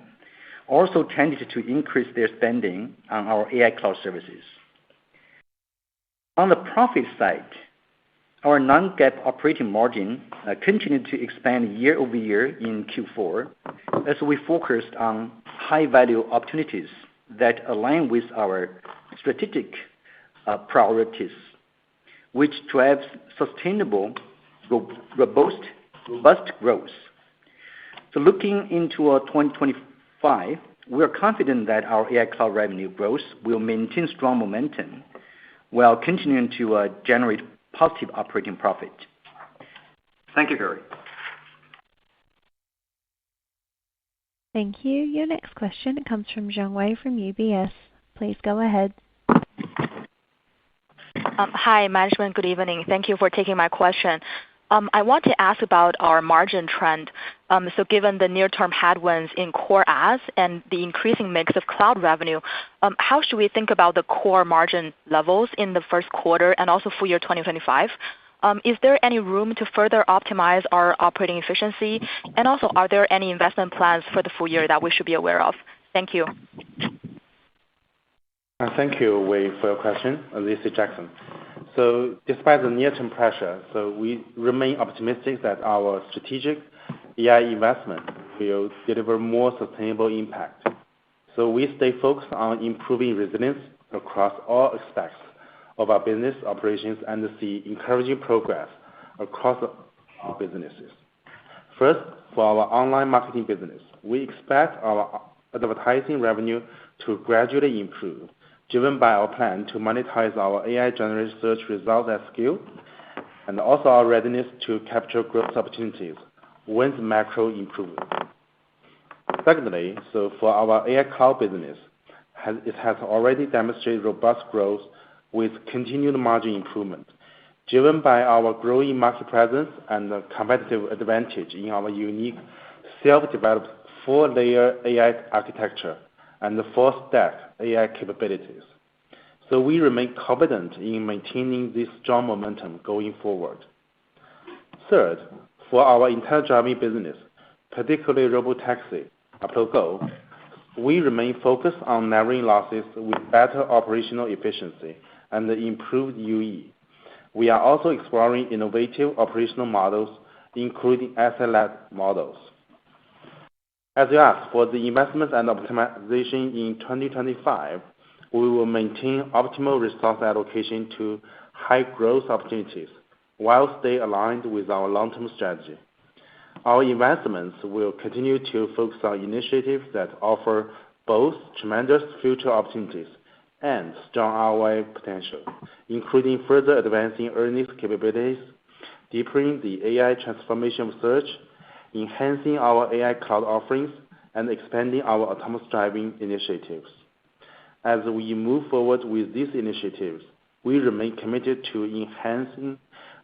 [SPEAKER 10] also tended to increase their spending on our AI Cloud services. On the profit side, our non-GAAP operating margin continued to expand year-over-year in Q4 as we focused on high-value opportunities that align with our strategic priorities, which drives sustainable, robust growth. So looking into 2025, we are confident that our AI Cloud revenue growth will maintain strong momentum while continuing to generate positive operating profit. Thank you, Gary.
[SPEAKER 1] Thank you. Your next question comes from Zhang Wei from UBS. Please go ahead.
[SPEAKER 11] Hi, management. Good evening. Thank you for taking my question. I want to ask about our margin trend. So given the near-term headwinds in core ads and the increasing mix of cloud revenue, how should we think about the core margin levels in the first quarter and also full year 2025? Is there any room to further optimize our operating efficiency? And also, are there any investment plans for the full year that we should be aware of? Thank you.
[SPEAKER 4] Thank you, Wei, for your question. This is Jackson. So despite the near-term pressure, we remain optimistic that our strategic AI investment will deliver more sustainable impact. So we stay focused on improving resilience across all aspects of our business operations and see encouraging progress across our businesses. First, for our online marketing business, we expect our advertising revenue to gradually improve, driven by our plan to monetize our AI-generated search results at scale, and also our readiness to capture growth opportunities when the macro improves. Secondly, for our AI Cloud business, it has already demonstrated robust growth with continued margin improvement, driven by our growing market presence and the competitive advantage in our unique self-developed four-layer AI architecture and the full-stack AI capabilities. So we remain confident in maintaining this strong momentum going forward. Third, for our intelligent driving business, particularly robotaxi, Apollo Go, we remain focused on narrowing losses with better operational efficiency and improved UE. We are also exploring innovative operational models, including asset-led models. As you asked, for the investment and optimization in 2025, we will maintain optimal resource allocation to high-growth opportunities while staying aligned with our long-term strategy. Our investments will continue to focus on initiatives that offer both tremendous future opportunities and strong ROI potential, including further advancing earnings capabilities, deepening the AI transformation of search, enhancing our AI Cloud offerings, and expanding our autonomous driving initiatives. As we move forward with these initiatives, we remain committed to enhancing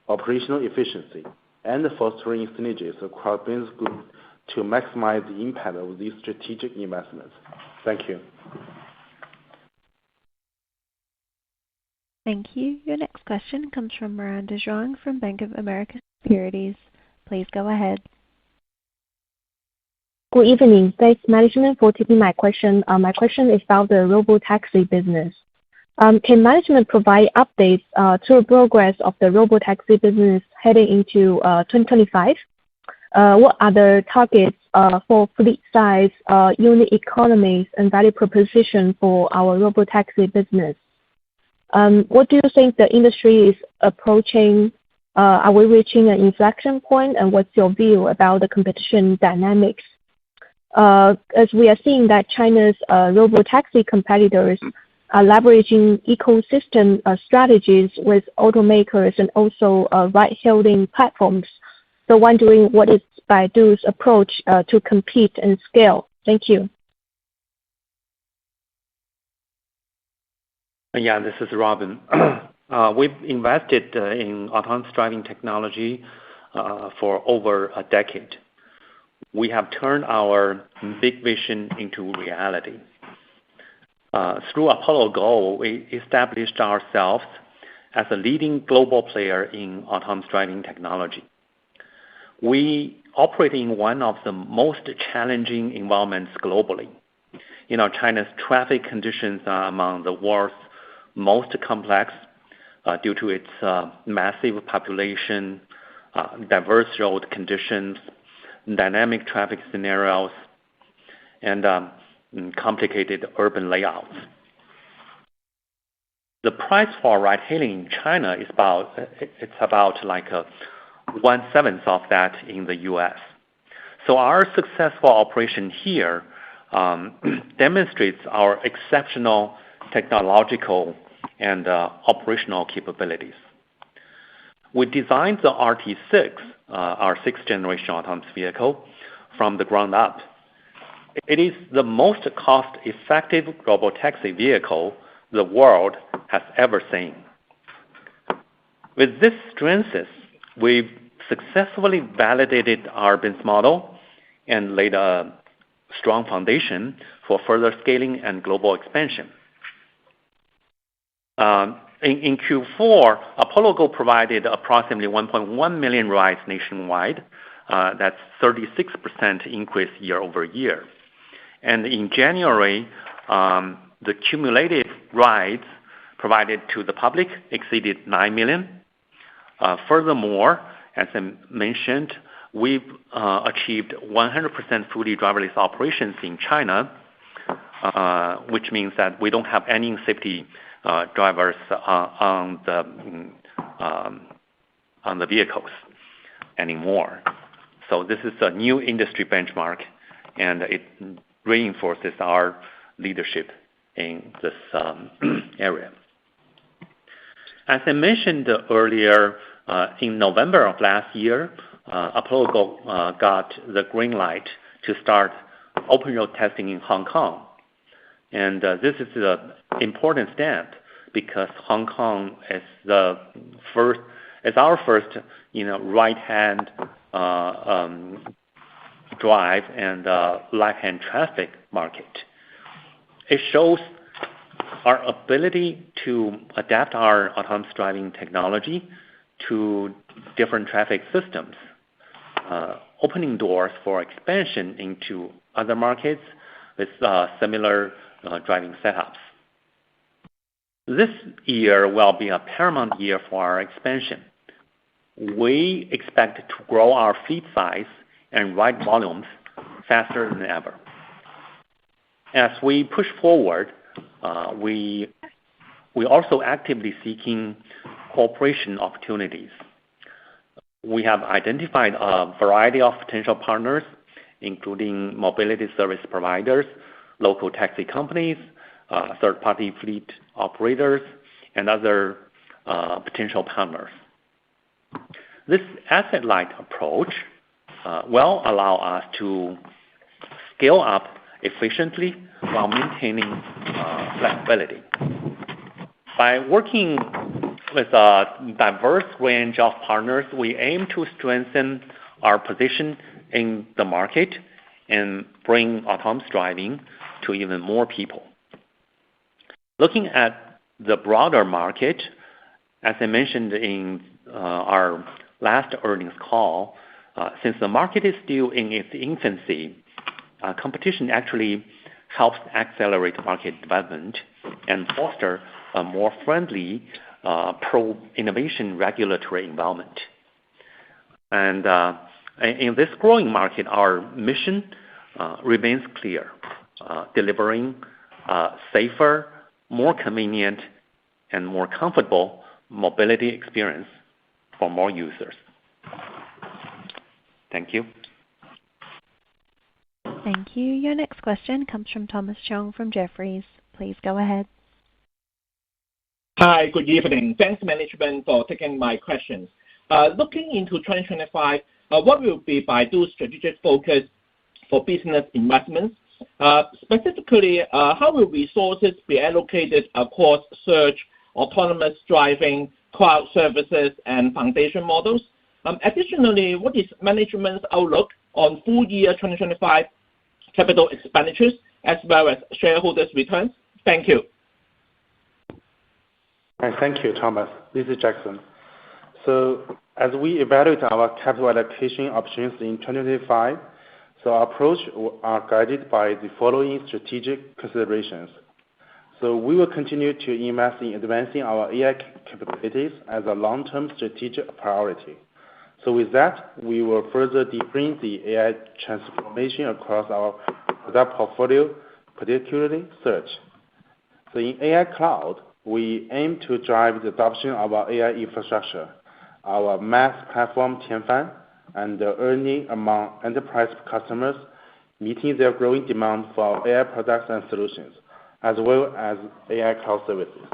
[SPEAKER 4] operational efficiency and fostering synergies across business groups to maximize the impact of these strategic investments. Thank you.
[SPEAKER 1] Thank you. Your next question comes from Miranda Zhuang from Bank of America Securities. Please go ahead.
[SPEAKER 5] Good evening. Thanks, management, for taking my question. My question is about the robotaxi business. Can management provide updates to the progress of the robotaxi business heading into 2025? What are the targets for fleet size, unit economies, and value proposition for our robotaxi business? What do you think the industry is approaching? Are we reaching an inflection point, and what's your view about the competition dynamics? As we are seeing that China's robotaxi competitors are leveraging ecosystem strategies with automakers and also ride-hailing platforms. So wondering what is Baidu's approach to compete and scale? Thank you.
[SPEAKER 3] Yeah, this is Robin. We've invested in autonomous driving technology for over a decade. we have turned our big vision into reality. Through Apollo Go, we established ourselves as a leading global player in autonomous driving technology. We operate in one of the most challenging environments globally. China's traffic conditions are among the world's most complex due to its massive population, diverse road conditions, dynamic traffic scenarios, and complicated urban layouts. The price for ride-hailing in China is about like 1/7 of that in the U.S. So our successful operation here demonstrates our exceptional technological and operational capabilities. We designed the RT6, our sixth-generation autonomous vehicle, from the ground up. It is the most cost-effective robotaxi vehicle the world has ever seen. With this strength, we've successfully validated our business model and laid a strong foundation for further scaling and global expansion. In Q4, Apollo Go provided approximately 1.1 million rides nationwide. That's 36% increase year over year. And in January, the cumulative rides provided to the public exceeded 9 million. Furthermore, as I mentioned, we've achieved 100% fully driverless operations in China, which means that we don't have any safety drivers on the vehicles anymore. So this is a new industry benchmark, and it reinforces our leadership in this area. As I mentioned earlier, in November of last year, Apollo Go got the green light to start open road testing in Hong Kong. And this is an important step because Hong Kong is our first, right-hand drive and left-hand traffic market. It shows our ability to adapt our autonomous driving technology to different traffic systems, opening doors for expansion into other markets with similar driving setups. This year will be a paramount year for our expansion. We expect to grow our fleet size and ride volumes faster than ever. As we push forward, we also actively seeking cooperation opportunities. We have identified a variety of potential partners, including mobility service providers, local taxi companies, third-party fleet operators, and other potential partners. This asset-light approach will allow us to scale up efficiently while maintaining flexibility. By working with a diverse range of partners, we aim to strengthen our position in the market and bring autonomous driving to even more people. Looking at the broader market, as I mentioned in our last earnings call, since the market is still in its infancy, competition actually helps accelerate market development and foster a more friendly pro-innovation regulatory environment. And in this growing market, our mission remains clear, delivering safer, more convenient, and more comfortable mobility experience for more users. Thank you.
[SPEAKER 1] Thank you. Your next question comes from Thomas Chong from Jefferies. Please go ahead.
[SPEAKER 12] Hi, good evening. Thanks, management, for taking my questions. Looking into 2025, what will be Baidu's strategic focus for business investments? Specifically, how will resources be allocated across search, autonomous driving, cloud services, and foundation models? Additionally, what is management's outlook on full year 2025 capital expenditures as well as shareholders' returns? Thank you.
[SPEAKER 4] Thank you, Thomas. This is Jackson. As we evaluate our capital allocation options in 2025, our approach are guided by the following strategic considerations. We will continue to invest in advancing our AI capabilities as a long-term strategic priority. With that, we will further deepen the AI transformation across our product portfolio, particularly search. In AI cloud, we aim to drive the adoption of our AI infrastructure, our MaaS platform Tianfan, and the ERNIE among enterprise customers, meeting their growing demand for our AI products and solutions, as well as AI cloud services.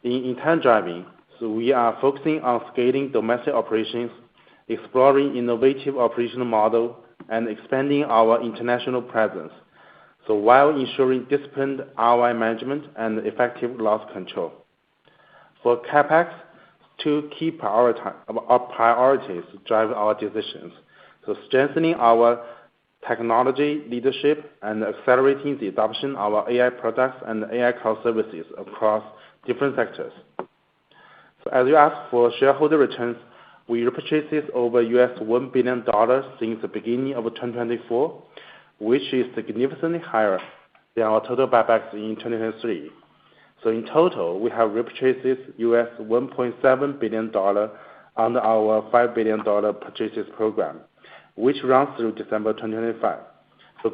[SPEAKER 4] In intelligent driving, we are focusing on scaling domestic operations, exploring innovative operational models, and expanding our international presence, while ensuring disciplined ROI management and effective loss control. For CapEx, two key priorities drive our decisions: strengthening our technology leadership and accelerating the adoption of our AI products and AI cloud services across different sectors. As you asked for shareholder returns, we repurchased over $1 billion since the beginning of 2024, which is significantly higher than our total buybacks in 2023. In total, we have repurchased $1.7 billion under our $5 billion purchases program, which runs through December 2025.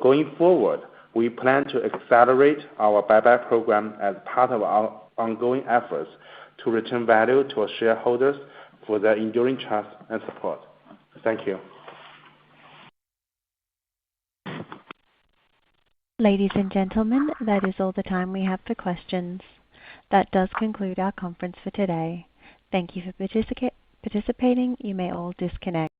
[SPEAKER 4] Going forward, we plan to accelerate our buyback program as part of our ongoing efforts to return value to our shareholders for their enduring trust and support. Thank you.
[SPEAKER 1] Ladies and gentlemen, that is all the time we have for questions. That does conclude our conference for today. Thank you for participating. You may all disconnect.